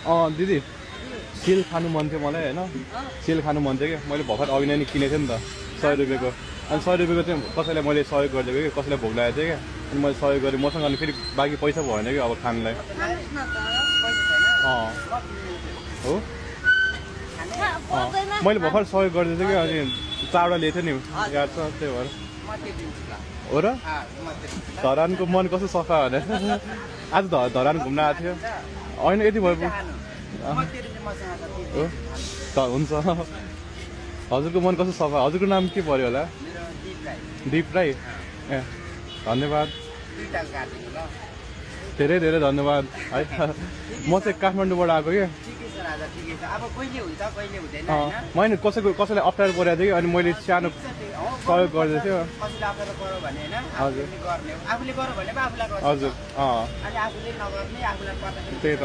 दिदी सेल खानु मन थियो मलाई होइन सेल खानु मन थियो कि मैले भर्खर अघि नै किनेको थिएँ नि त 100 रुपियाँको अनि 100 रुपियाँको चाहिँ कसैलाई मैले सहयोग गरिदिएको कि कसैलाई भोक लागेको थियो क्या अनि मैले सहयोग गरेँ मसँग अनि फेरि बाँकी पैसा भएन कि अब खानुलाई हो मैले भर्खर सहयोग गरिदिएको थिएँ कि अनि चावडा लिएको थिएँ नि याद छ त्यही भएर हो र धरानको मन कस्तो सफा भने आज धरान घुम्न आएको थियो होइन यति भयो हुन्छ हजुरको मन कस्तो सफा हजुरको नाम के पर्यो होला दीप राई ए धन्यवाद धेरै धेरै धन्यवाद है म चाहिँ काठमाडौँबाट आएको कि मैले कसैलाई अप्ठ्यारो परेको थिएँ कि अनि मैले सानो सहयोग गरिदिएको थियो हजुर त्यही त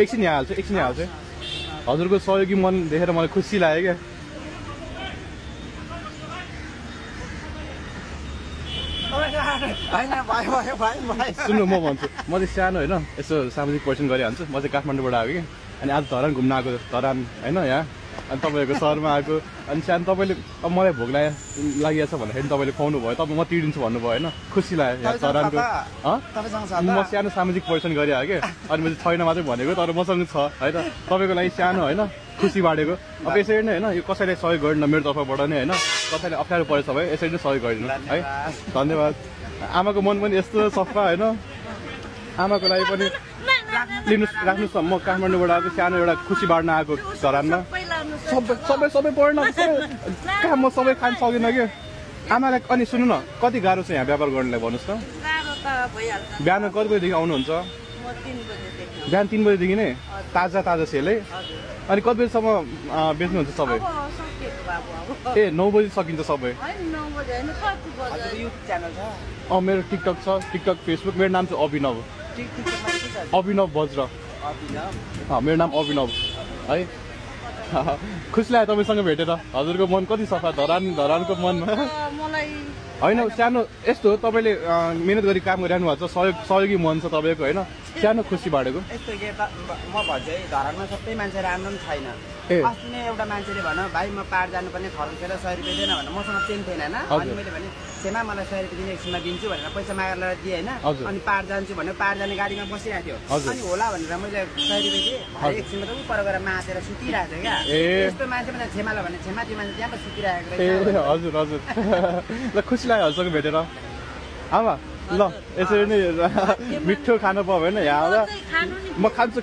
एकछिन हाल्छु हजुरको सहयोगी मन देखेर मलाई खुसी लाग्यो क्या सुन्नु म भन्छु म चाहिँ सानो होइन यसो सामाजिक पर्सन गरिहाल्छु म चाहिँ काठमाडौँबाट आएको कि अनि आज धरान घुम्न आएको धरान होइन यहाँ अनि तपाईँहरूको सहरमा आएको अनि सानो तपाईँले अब मलाई भोक लागिएको छ भन्दाखेरि तपाईँले खुवाउनु भयो तपाईँ म तिर्दिन्छु भन्नुभयो होइन खुसी लाग्यो यहाँ धरानको म सानो सामाजिक पर्सन गरिआएको कि अनि मैले छैन मात्रै भनेको तर मसँग छ है त तपाईँको लागि सानो होइन खुसी बाँडेको अब यसरी नै होइन यो कसैलाई सहयोग गरिदिनु मेरो तर्फबाट नै होइन कसैलाई अप्ठ्यारो परेछ भए यसरी नै सहयोग गरिदिनु है धन्यवाद आमाको मन पनि यस्तो सफा होइन आमाको लागि पनि राख्नुहोस् न म काठमाडौँबाट आएको सानो एउटा खुसी बाँड्न आएको धरानमा सबै पढ्न कहाँ म सबै खान सकिनँ कि आमालाई अनि सुन्नु न कति गाह्रो छ यहाँ व्यापार गर्नलाई भन्नुहोस् न बिहान कति बजीदेखि आउनुहुन्छ बिहान 3 बजीदेखि नै ताजा सेल है अनि कति बजीसम्म बेच्नुहुन्छ सबै ए 9 बजी सकिन्छ सबै मेरो टिकटक छ टिकटक फेसबुक मेरो नाम चाहिँ अभिनव वज्र मेरो नाम अभिनव है खुसी लाग्यो तपाईँसँग भेटेर हजुरको मन कति सफा धरानको मनमा होइन सानो यस्तो हो तपाईँले मिहिनेत गरी काम गरिरहनु भएको छ सहयोगी मन छ तपाईँको होइन सानो खुसी बाँडेको यस्तो के म भन्छु है धरानमा सबै मान्छे राम्रो पनि छैन अस्ति नै एउटा मान्छेले भन भाइ म पार जानुपर्ने खर्चेर 100 रुपियाँ दिएन भनेर मसँग चेन थिएन होइन अनि मैले भने छेमा मलाई 100 रुपियाँ दिने एकछिनमा दिन्छु भनेर पैसा मागेर दिएँ होइन अनि पार जान्छु भनेर पार जाने गाडीमा बसिरहेको थियो अनि होला भनेर मैले 100 रुपियाँ दिएँ एकछिनमा त ऊ पर गएर मातेर सुतिरहेको थियो क्या यस्तो मान्छे मैले छेमालाई भने छेमा त्यो मान्छे त्यहाँ त सुतिरहेको रहेछ हजुर ल खुसी लाग्यो हजुरसँग भेटेर आमा ल यसरी नै मिठो खानु पायो भने यहाँ आउँदा म खान्छु